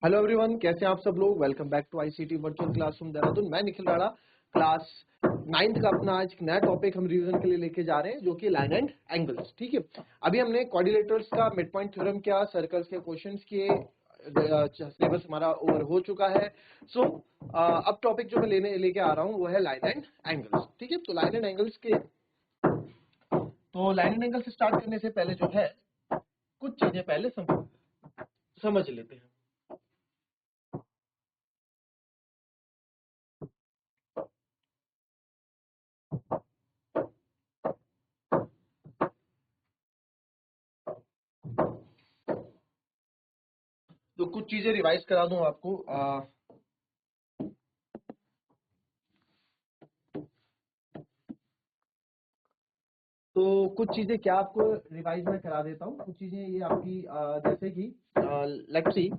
Hello everyone, कैसे हैं आप सब लोग। Welcome back to ICT virtual classroom Dehradun. मैं निखिल राणा। क्लास 9th का अपना आज नया टॉपिक हम रिवीजन के लिए लेके जा रहे हैं, जो कि लाइन एंड एंगल्स। ठीक है, अभी हमने क्वाड्रिलेटरल्स का मिड पॉइंट थ्योरम किया, सर्कल्स के क्वेश्चंस किए, सिलेबस हमारा ओवर हो चुका है। सो अब टॉपिक जो मैं लेके आ रहा हूँ वो है लाइन एंड एंगल्स। ठीक है, तो लाइन एंड एंगल्स से स्टार्ट करने से पहले जो है कुछ चीजें पहले समझ लेते हैं। तो कुछ चीजें रिवाइज करा दूं आपको। तो कुछ चीजें क्या आपको रिवाइज में करा देता हूँ। कुछ चीजें ये आपकी जैसे कि let's see,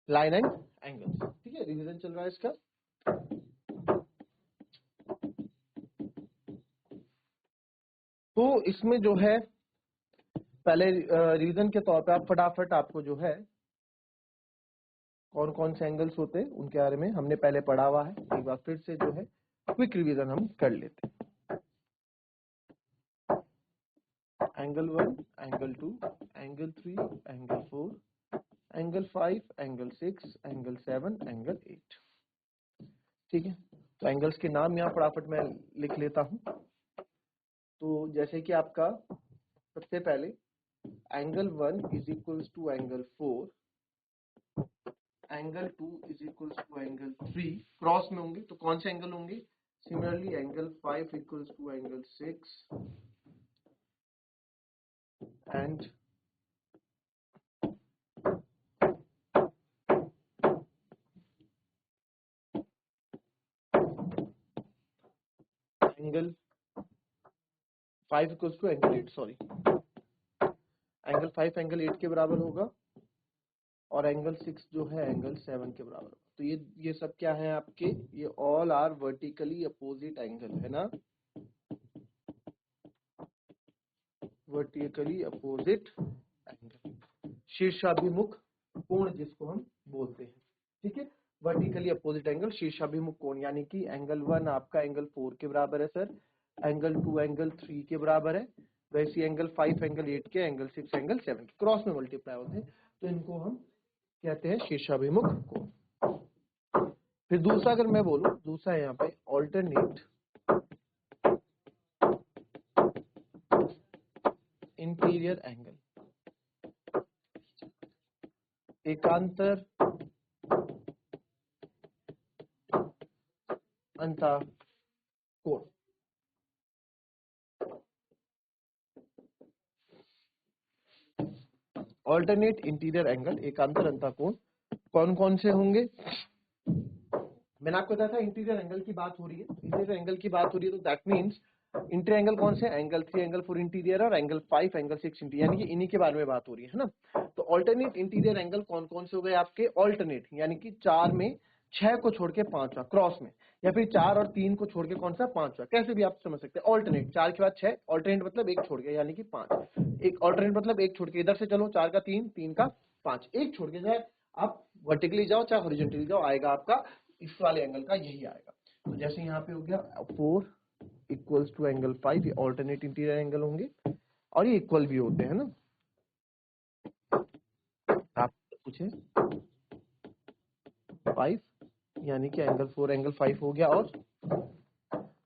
line and angles. ठीक है, रिवीजन चल रहा है इसका। तो इसमें जो है पहले रिवीजन के तौर पे आप फटाफट आपको जो है कौन कौन से एंगल्स होते हैं उनके बारे में हमने पहले पढ़ा हुआ है। एक बार फिर से जो है क्विक रिवीजन हम कर लेते हैं। Angle 1, angle 2, angle 3, angle 4, angle 5, angle 6, angle 7, angle 8। ठीक है, तो एंगल्स के नाम यहाँ फटाफट मैं लिख लेता हूँ। तो जैसे कि आपका सबसे पहले angle 1 is equals to angle 4, angle 2 is equals to angle 3 cross में होंगे, तो कौन से एंगल होंगे। Similarly angle 5 equals to angle 6 and angle 5 equals to angle 8, sorry, angle 5 angle 8 के बराबर होगा और एंगल 6 जो है एंगल 7 के बराबर होगा। तो ये सब क्या है आपके, ये all are vertically opposite angle है ना, वर्टिकली अपोजिट एंगल, शीर्षाभिमुख कोण जिसको हम बोलते हैं। ठीक है, वर्टिकली अपोजिट एंगल शीर्षाभिमुख कोण, यानी कि एंगल 1 आपका एंगल 4 के बराबर है सर, एंगल 2 एंगल 3 के बराबर है, वैसे एंगल 5 एंगल 8 के, एंगल 6 एंगल 7 के क्रॉस में मल्टीप्लाई होते हैं, तो इनको हम कहते हैं शीर्षाभिमुख कोण। फिर दूसरा अगर मैं बोलूं, दूसरा है यहाँ पे ऑल्टरनेट इंटीरियर एंगल, एकांतर अंतः कोण। ऑल्टरनेट इंटीरियर एंगल, एकांतर अंतः कोण कौन कौन से होंगे। मैंने आपको बताया था इंटीरियर एंगल की बात हो रही है, इंटीरियर एंगल की बात हो रही है, तो दैट मींस इंटीरियर एंगल कौन से, एंगल 3 एंगल 4 इंटीरियर और एंगल 5 एंगल 6 इंटीरियर, यानी कि इन्हीं के बारे में बात हो रही है ना। तो ऑल्टरनेट इंटीरियर एंगल कौन कौन से हो गए आपके, ऑल्टरनेट यानी कि 4 में 6 को छोड़ के 5वां क्रॉस में, या फिर 4 और 3 को छोड़ के कौन सा 5वां, कैसे भी आप समझ सकते हैं। ऑल्टरनेट 4 के बाद 6, ऑल्टरनेट मतलब एक छोड़ के यानी कि 5, एक ऑल्टरनेट मतलब एक छोड़ के, इधर से चलो 4 का 3, 3 का 5, एक छोड़ के जाए आप वर्टिकली जाओ चाहे हॉरिजॉन्टली जाओ, आएगा आपका इस वाले एंगल का यही आएगा। तो जैसे यहाँ पे हो गया 4 इक्वल्स टू एंगल 5, ये ऑल्टरनेट इंटीरियर एंगल होंगे और ये इक्वल भी होते हैं ना। आप पूछे 5 यानी कि एंगल 4 एंगल 5 हो गया, और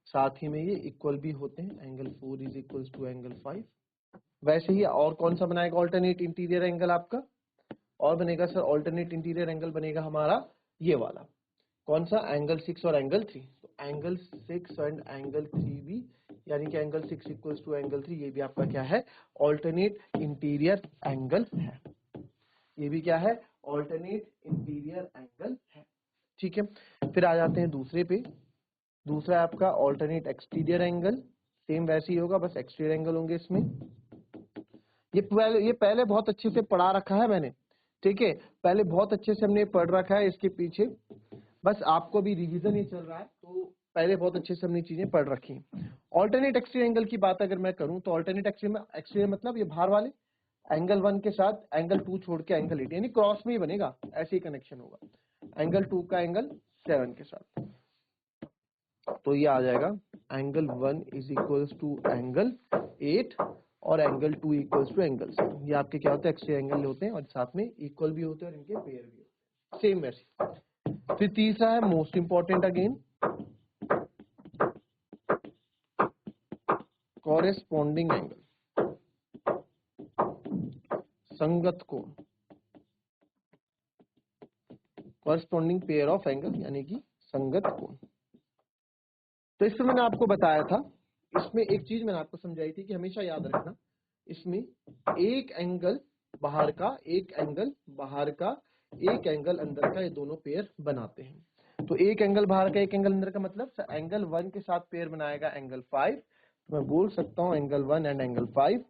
साथ ही में ये इक्वल भी होते हैं, angle 4 is equals to angle 5। वैसे ही और कौन सा बनाएगा ऑल्टरनेट इंटीरियर एंगल आपका, और बनेगा सर ऑल्टरनेट इंटीरियर एंगल बनेगा हमारा ये वाला, कौन सा, एंगल 6 और एंगल 3। तो एंगल 6 एंड एंगल 3 भी, यानी कि एंगल 6 इक्वल्स टू एंगल 3, ये भी आपका क्या है, ऑल्टरनेट इंटीरियर एंगल है। ये भी क्या है, ऑल्टरनेट इंटीरियर एंगल है। ठीक है, फिर आ जाते हैं दूसरे पे। दूसरा आपका ऑल्टरनेट एक्सटीरियर एंगल, सेम वैसे ही होगा, बस एक्सटीरियर एंगल होंगे इसमें। ये पहले बहुत अच्छे से पढ़ा रखा है मैंने। ठीक है, पहले बहुत अच्छे से हमने पढ़ रखा है, इसके पीछे बस आपको भी रिवीजन ही चल रहा है, तो पहले बहुत अच्छे से हमने चीजें पढ़ रखी हैं। ऑल्टरनेट एक्सट्रीम एंगल की बात अगर मैं करूं तो ऑल्टरनेट एक्सट्रीम मतलब ये बाहर वाले एंगल 1 के साथ एंगल 2 छोड़ के एंगल 8, यानी क्रॉस में ही बनेगा, ऐसे ही कनेक्शन होगा एंगल 2 का एंगल 7 के साथ। तो ये आ जाएगा angle 1 is equals to angle 8 और एंगल 2 इक्वल्स टू एंगल 7। ये आपके क्या होते हैं, एक्सट्रीम एंगल होते हैं और साथ में इक्वल भी होते हैं और इनके पेयर भी होते हैं, सेम वैसे। फिर तीसरा है most important again, corresponding angle, संगत कोण, कॉरेस्पॉन्डिंग पेयर ऑफ एंगल यानी कि संगत कोण। तो इसमें मैंने आपको बताया था, इसमें एक चीज मैंने आपको समझाई थी कि हमेशा याद रखना, इसमें एक एंगल बाहर का, एक एंगल बाहर का, एक एंगल अंदर का, ये दोनों पेयर बनाते हैं। तो एक एंगल बाहर का एक एंगल अंदर का मतलब एंगल 1 के साथ पेयर बनाएगा एंगल 5, तो मैं बोल सकता हूं एंगल 1 एंड एंगल 5।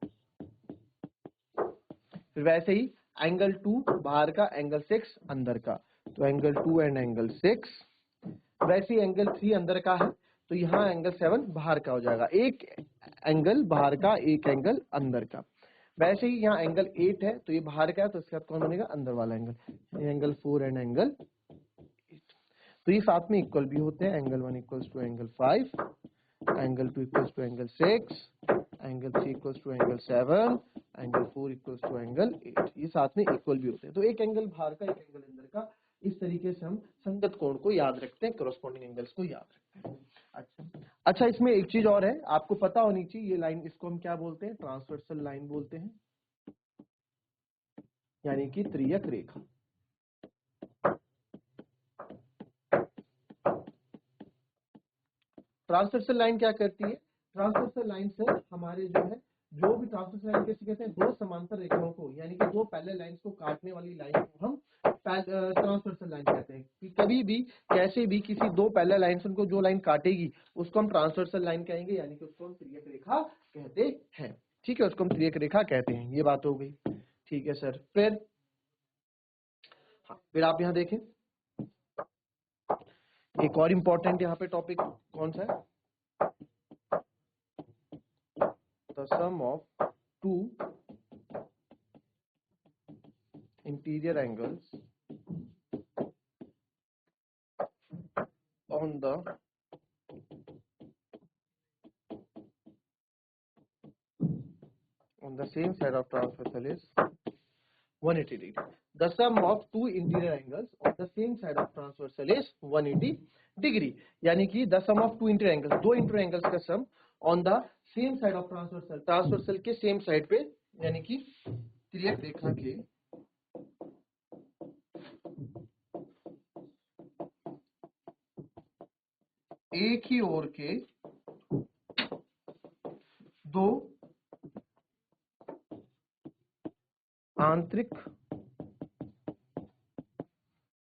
फिर वैसे ही एंगल 2 बाहर का, एंगल 6 अंदर का, तो एंगल 2 एंड एंगल 6। वैसे ही एंगल 3 अंदर का है, तो यहाँ एंगल 7 बाहर का हो जाएगा, एक एंगल बाहर का, एक एंगल अंदर का। वैसे ही यहाँ एंगल 8 है, तो ये बाहर का है, तो इसके साथ कौन बनेगा, अंदर वाला एंगल, एंगल 4 एंड एंगल 8। तो ये साथ में इक्वल भी होते हैं, angle 1 equals to angle 5, angle 2 equals to angle 6, angle 3 equals to angle 7, angle 4 equals to angle 8। ये साथ में इक्वल भी होते हैं। तो एक एंगल बाहर का, एक एंगल अंदर का, इस तरीके से हम संगत कोण को याद रखते हैं, कॉरेस्पॉन्डिंग एंगल्स को याद रखते हैं। अच्छा, इसमें एक चीज और है आपको पता होनी चाहिए, ये लाइन, इसको हम क्या बोलते हैं, ट्रांसवर्सल लाइन बोलते हैं, यानी कि त्रियक रेखा। ट्रांसवर्सल लाइन क्या करती है, ट्रांसवर्सल लाइन से हमारे जो है, जो भी ट्रांसवर्सल लाइन कैसे कहते हैं, दो समांतर रेखाओं को, यानी कि दो पैरेलल लाइंस को काटने वाली लाइन को हम ट्रांसवर्सल लाइन कहते हैं। कि कभी भी कैसे भी किसी दो पैरेलल लाइंस को जो लाइन काटेगी उसको हम ट्रांसवर्सल लाइन कहेंगे, यानी कि उसको हम त्रियक रेखा कहते हैं। ठीक है, उसको हम त्रियक रेखा कहते हैं। ये बात हो गई, ठीक है सर। फिर फिर आप यहाँ देखें, एक और इम्पोर्टेंट यहाँ पे टॉपिक कौन सा है, the sum of two interior angles on the same side of transversal is 180 degree. The sum of two interior angles on the same side of transversal is 180 degree. यानी कि the sum of two interior angles, दो interior angles का sum on the same side of transversal, transversal के same side पे, यानी कि त्रियक रेखा के एक ही ओर के दो आंतरिक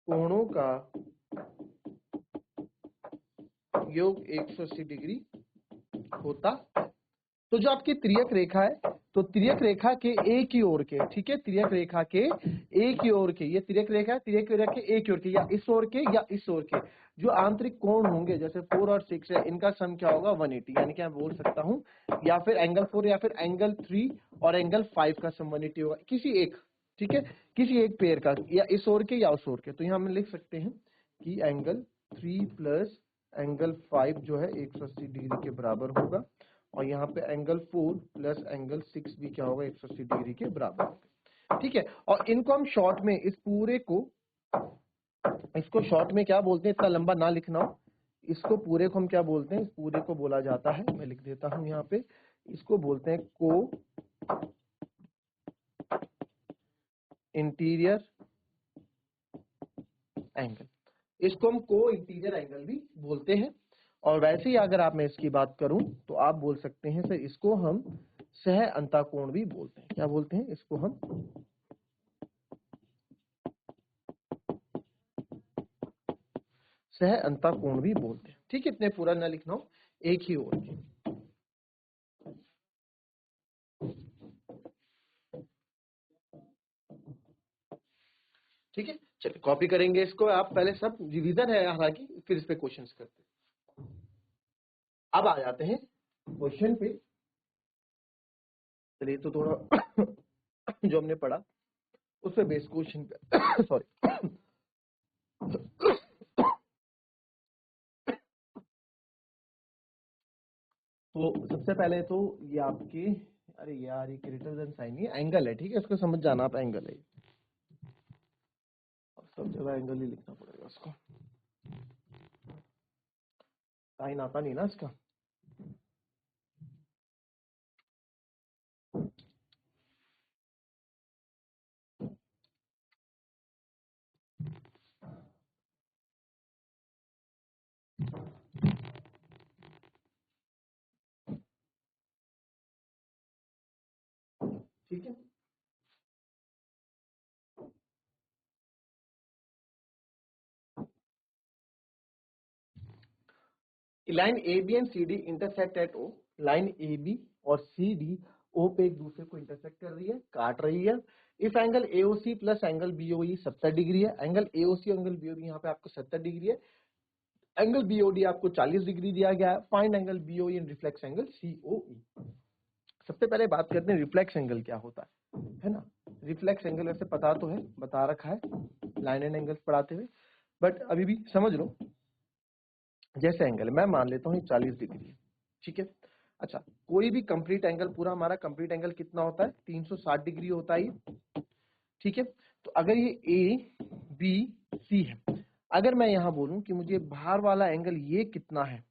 कोणों का योग 180 डिग्री होता है। तो जो आपकी त्रियक रेखा है, तो त्रियक रेखा के एक ही ओर के, ठीक है, त्रियक रेखा के एक ही ओर के, ये त्रियक रेखा है, त्रियक रेखा के एक ही ओर के, या इस ओर के या इस ओर के जो आंतरिक कोण होंगे, जैसे 4 और 6 है, इनका सम क्या होगा, 180। यानी कि मैं बोल सकता हूं, या फिर एंगल 4 या फिर एंगल 3 और एंगल 5 का सम 180 होगा, किसी एक, ठीक है, किसी एक पेयर का, या इस ओर के या उस ओर के। तो यहाँ हम लिख सकते हैं कि एंगल 3 प्लस एंगल 5 जो है 180 डिग्री के बराबर होगा, और यहाँ पे एंगल 4 प्लस एंगल 6 भी क्या होगा, 180 डिग्री के बराबर होगा। ठीक है, और इनको हम शॉर्ट में, इस पूरे को, इसको शॉर्ट में क्या बोलते हैं, इतना लंबा ना लिखना हो, इसको पूरे को हम क्या बोलते हैं, इस पूरे को बोला जाता है, मैं लिख देता हूं यहाँ पे, इसको बोलते हैं को इंटीरियर एंगल। इसको हम को इंटीरियर एंगल भी बोलते हैं। और वैसे ही अगर आप मैं इसकी बात करूं तो आप बोल सकते हैं सर, इसको हम सह अंतःकोण भी बोलते हैं। क्या बोलते हैं, इसको हम सह अंतःकोण भी बोलते हैं। ठीक है, इतने पूरा ना लिखना हो, एक ही ओर के। ठीक है, चलिए कॉपी करेंगे इसको, आप पहले सब रिवीजन है हालांकि, फिर इस पे क्वेश्चंस करते हैं। अब आ जाते हैं क्वेश्चन पे। चलिए तो थोड़ा जो हमने पढ़ा उस पे बेस क्वेश्चन पे सॉरी। तो सबसे पहले तो ये आपके, अरे यार ये ग्रेटर देन साइन, ये एंगल है, ठीक है, इसको समझ जाना आप, एंगल है, सब जगह एंगल ही लिखना पड़ेगा इसको, साइन आता नहीं ना इसका। ठीक है, line A B and C D intersect at O. Line A B और सी डी ओ पे एक दूसरे को इंटरसेक्ट कर रही है, काट रही है। If angle AOC plus angle BOE 70 degree है, एंगल एओसी एंगल बीओई यहाँ पे आपको 70 डिग्री है, एंगल बीओडी आपको 40 डिग्री दिया गया है। Find angle BOE and reflex angle COE. सबसे पहले बात करते हैं रिफ्लेक्स एंगल क्या होता है ना। रिफ्लेक्स एंगल वैसे पता तो है, बता रखा है लाइन एंड एंगल्स पढ़ाते हुए, बट अभी भी समझ लो। जैसे एंगल मैं मान लेता हूँ 40 डिग्री है, ठीक है। अच्छा, कोई भी कंप्लीट एंगल, पूरा हमारा कंप्लीट एंगल कितना होता है, 360 डिग्री होता है, ठीक है। तो अगर ये ए बी सी है, अगर मैं यहाँ बोलूं कि मुझे बाहर वाला एंगल ये कितना है,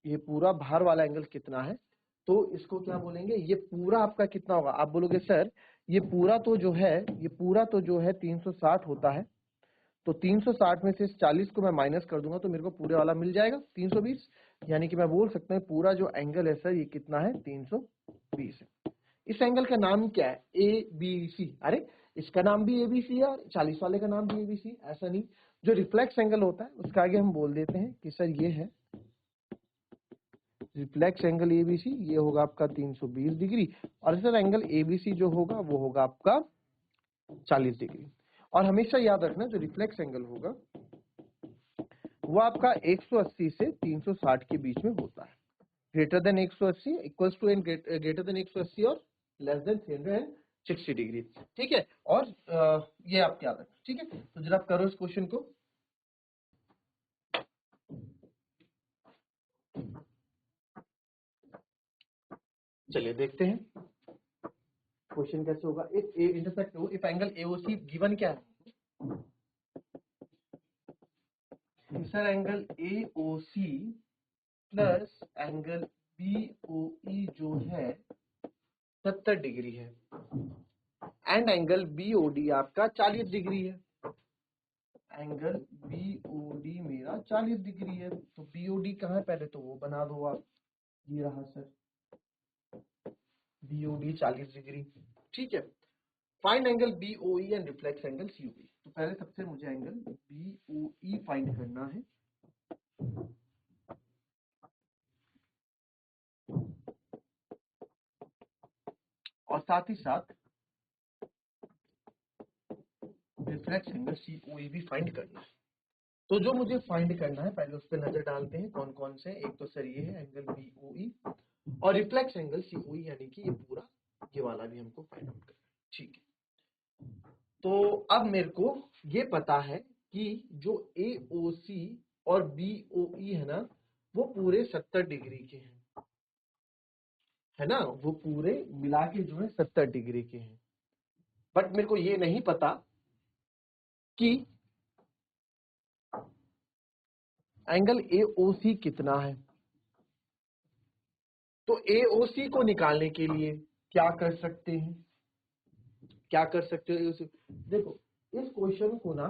ये पूरा बाहर वाला एंगल कितना है, तो इसको क्या बोलेंगे, ये पूरा आपका कितना होगा। आप बोलोगे सर ये पूरा तो जो है, ये पूरा तो जो है 360 होता है, तो 360 में से 40 को मैं माइनस कर दूंगा तो मेरे को पूरे वाला मिल जाएगा 320, यानी कि मैं बोल सकता हूँ पूरा जो एंगल है सर ये कितना है, 320 है। इस एंगल का नाम क्या है, ए बी सी। अरे इसका नाम भी ए बी सी है और 40 वाले का नाम भी ए बी सी, ऐसा नहीं। जो रिफ्लेक्स एंगल होता है उसका आगे हम बोल देते हैं कि सर ये है रिफ्लेक्स एंगल एबीसी, ये होगा आपका 320 डिग्री, और सर एंगल एबीसी जो होगा वो होगा आपका 40 डिग्री। और हमेशा याद रखना जो रिफ्लेक्स एंगल होगा वो आपका 180 से 360 के बीच में होता है। Greater than 180 equals to greater than 180 और लेस देन 360 डिग्री, ठीक है। और ये आप याद रखना, ठीक है। तो जरा आप करो इस क्वेश्चन को। चलिए देखते हैं क्वेश्चन कैसे होगा। इफ ए इंटरसेक्ट हो, इफ एंगल एओसी गिवन क्या है sir, angle AOC plus angle BOE जो है 70 डिग्री है, एंड एंगल बीओडी आपका 40 डिग्री है। एंगल बीओडी मेरा 40 डिग्री है, तो बीओडी कहाँ है पहले तो वो बना दो आप, ये रहा सर बीओडी 40 डिग्री, ठीक है। Find angle BOE and reflex angle COE. तो पहले सबसे मुझे एंगल बीओई फाइंड करना है, और साथ ही साथ रिफ्लेक्स एंगल सीओई भी फाइंड करना है। तो जो मुझे फाइंड करना है पहले उस पर नजर डालते हैं कौन कौन से। एक तो सर ये है एंगल बीओई, और रिफ्लेक्स एंगल सीओई यानी कि ये पूरा ये वाला भी हमको फाइंड आउट करना है, ठीक है। तो अब मेरे को ये पता है कि जो एओसी और बीओई है ना वो पूरे 70 डिग्री के हैं, है ना, वो पूरे मिला के जो है 70 डिग्री के हैं। बट मेरे को ये नहीं पता कि एंगल एओसी कितना है। तो एओसी को निकालने के लिए क्या कर सकते हैं, क्या कर सकते हो एओसी। देखो इस क्वेश्चन को ना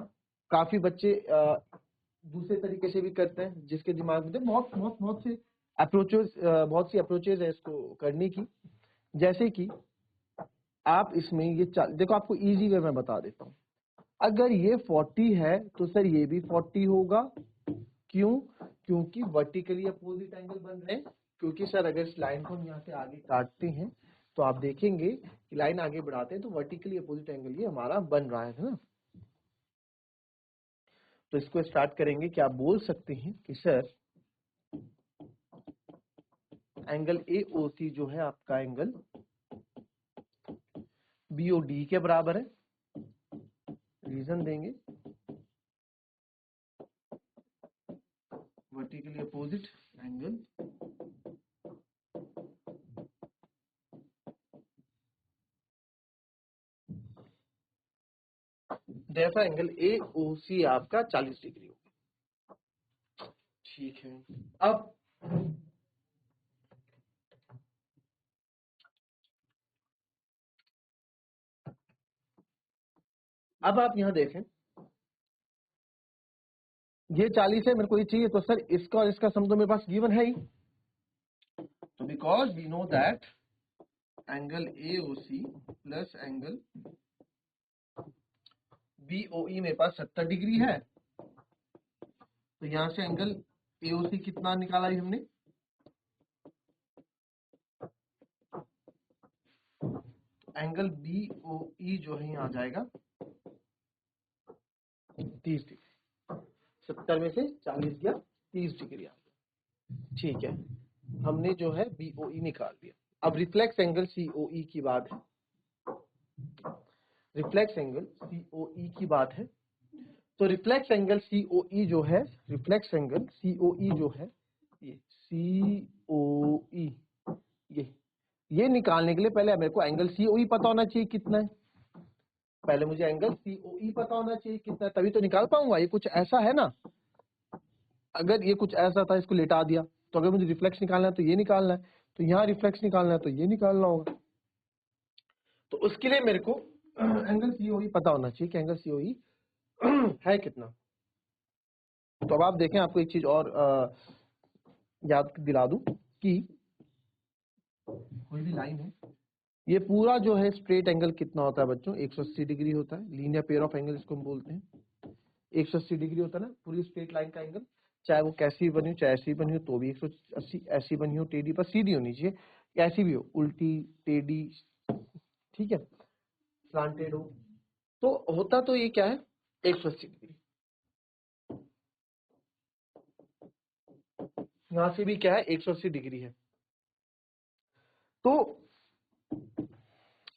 काफी बच्चे दूसरे तरीके से भी करते हैं, जिसके दिमाग में बहुत बहुत बहुत से अप्रोचेस, बहुत सी अप्रोचेज है इसको करने की। जैसे कि आप इसमें ये देखो आपको इजी वे में बता देता हूँ। अगर ये 40 है तो सर ये भी 40 होगा, क्यों, क्योंकि वर्टिकली अपोजिट एंगल बन रहे हैं। क्योंकि सर अगर इस लाइन को हम यहाँ से आगे काटते हैं तो आप देखेंगे कि लाइन आगे बढ़ाते हैं तो वर्टिकली अपोजिट एंगल ये हमारा बन रहा है ना। तो इसको स्टार्ट करेंगे कि आप बोल सकते हैं कि सर एंगल AOC जो है आपका एंगल BOD के बराबर है। रीजन देंगे वर्टिकली अपोजिट एंगल देखा एंगल AOC आपका 40 डिग्री होगा। ठीक है, अब आप यहां देखें, ये 40 है, मेरे को ये चाहिए, तो सर इसका और इसका सम तो मेरे पास गिवन है ही। तो because we know that angle AOC plus angle BOE मेरे पास 70 डिग्री है, तो यहां से एंगल AOC कितना निकाला है हमने, एंगल BOE जो है यहाँ आ जाएगा 30 डिग्री। 70 में से 40 गया, 30 डिग्री आ गया। ठीक है, हमने जो है BOE निकाल दिया। अब रिफ्लेक्स एंगल COE की बात है, रिफ्लेक्स एंगल COE की बात है। तो रिफ्लेक्स एंगल COE जो है, रिफ्लेक्स एंगल COE जो है, ये COE, ये निकालने के लिए पहले मेरे को एंगल COE पता होना चाहिए कितना है। पहले मुझे एंगल COE पता होना चाहिए कितना है, तभी तो निकाल पाऊंगा। ये कुछ ऐसा है ना, अगर ये कुछ ऐसा था, इसको लेटा दिया, तो अगर मुझे रिफ्लेक्स निकालना है तो ये निकालना है, तो यहाँ रिफ्लेक्स निकालना है तो ये निकालना होगा। तो उसके लिए मेरे को एंगल COE पता होना चाहिए कि एंगल COE है कितना। तो अब आप देखें, आपको एक चीज और याद दिला दूं कि कोई भी लाइन है, ये पूरा जो है स्ट्रेट एंगल कितना होता है बच्चों, 180 डिग्री होता है। लीनियर पेयर ऑफ एंगल इसको हम बोलते हैं। 180 डिग्री होता है ना पूरी स्ट्रेट लाइन का एंगल, चाहे वो कैसी बनी हो, चाहे ऐसी बनी हो तो भी 180, ऐसी बनी हो टेढ़ी, पर सीधी होनी चाहिए, ऐसी भी हो उल्टी टेढ़ी, ठीक है, स्लांटेड हो, तो होता तो ये क्या है 180 डिग्री। यहां से भी क्या है 180 डिग्री है। तो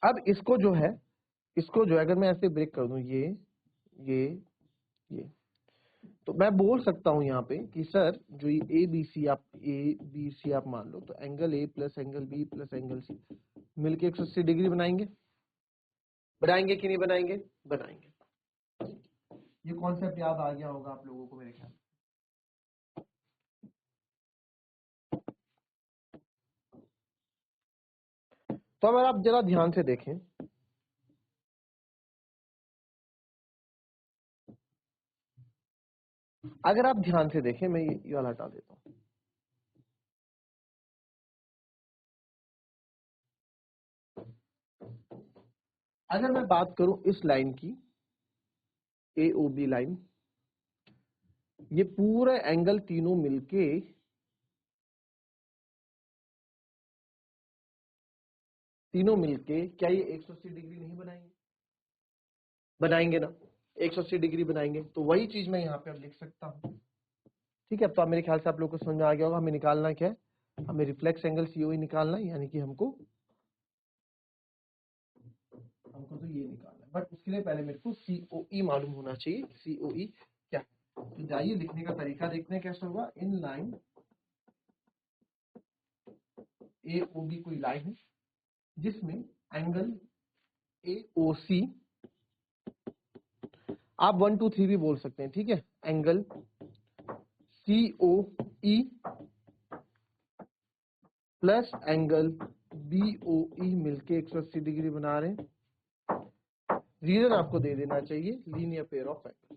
अब इसको जो है अगर मैं ऐसे ब्रेक कर दूं, ये तो मैं बोल सकता हूं यहाँ पे कि सर जो ये ABC आप मान लो, तो angle A plus angle B plus angle C मिलके 180 डिग्री बनाएंगे कि नहीं बनाएंगे? ये कॉन्सेप्ट याद आ गया होगा आप लोगों को मेरे ख्याल। तो अगर आप जरा ध्यान से देखें, मैं ये वाला हटा देता हूं। अगर मैं बात करूं इस लाइन की, AOB लाइन, ये पूरे एंगल तीनों मिलके क्या ये 180 डिग्री नहीं बनाएंगे ना, 180 डिग्री बनाएंगे। तो वही चीज मैं यहाँ पे अब लिख सकता हूँ। ठीक है, तो अब मेरे ख्याल से आप लोग को समझ में आ गया होगा हमें निकालना क्या है, हमें रिफ्लेक्स एंगल COE निकालना है, यानी कि हमको तो ये निकालना है। बट उसके लिए पहले मेरे को COE मालूम होना चाहिए, COE क्या है। तो जाइए लिखने का तरीका देखते हैं कैसे होगा। इन लाइन AOB कोई लाइन है जिसमें एंगल AOC, आप 1 2 3 भी बोल सकते हैं, ठीक है, angle COE plus angle BOE मिलके 180 डिग्री बना रहे हैं। रीजन आपको दे देना चाहिए, linear pair of angle.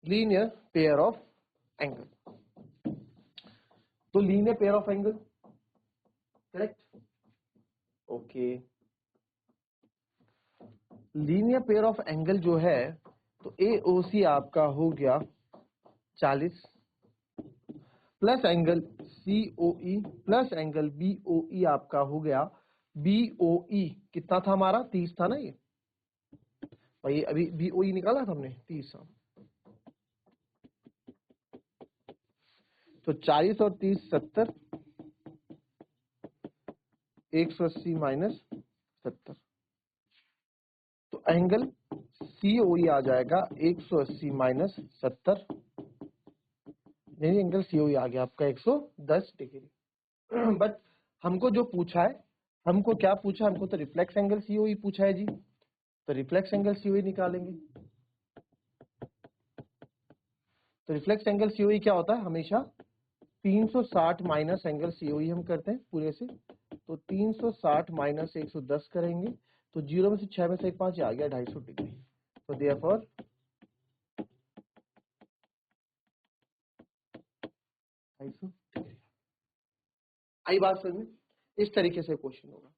Linear pair of angle, तो linear pair of angle, correct, okay. Linear pair of angle जो है, तो AOC आपका हो गया 40 plus angle COE plus angle BOE आपका हो गया BOE कितना था हमारा, 30 था ना ये भाई, अभी BOE निकाला था हमने 30। तो 40 और 30 70, 180 माइनस 70, तो एंगल COE आ जाएगा 180 माइनस 70, नहीं एंगल COE आ गया आपका 110 डिग्री। बट हमको जो पूछा है, हमको क्या पूछा, हमको तो रिफ्लेक्स एंगल COE पूछा है जी, तो रिफ्लेक्स एंगल COE निकालेंगे। तो रिफ्लेक्स एंगल COE क्या होता है, हमेशा 360 माइनस एंगल COE हम करते हैं पूरे से, तो 360 माइनस 110 करेंगे, तो 0 में से 6 में से 1 5 आ गया 250 डिग्री। तो देयरफॉर आई बात समझ में, इस तरीके से क्वेश्चन होगा।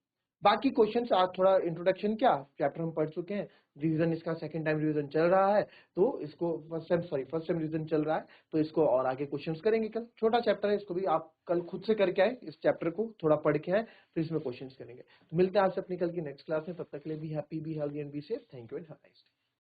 बाकी क्वेश्चंस आज थोड़ा इंट्रोडक्शन, क्या चैप्टर हम पढ़ चुके हैं, रिवीजन इसका सेकंड टाइम रिवीजन चल रहा है, तो इसको फर्स्ट टाइम रिवीजन चल रहा है, तो इसको और आगे क्वेश्चंस करेंगे। कल छोटा चैप्टर है, इसको भी आप कल खुद से करके आए, इस चैप्टर को थोड़ा पढ़ के आए, फिर इसमें क्वेश्चंस करेंगे। तो मिलते हैं आपसे अपनी कल की नेक्स्ट क्लास में, तब तक के लिए be happy, be healthy and be safe. Thank you and have a nice day.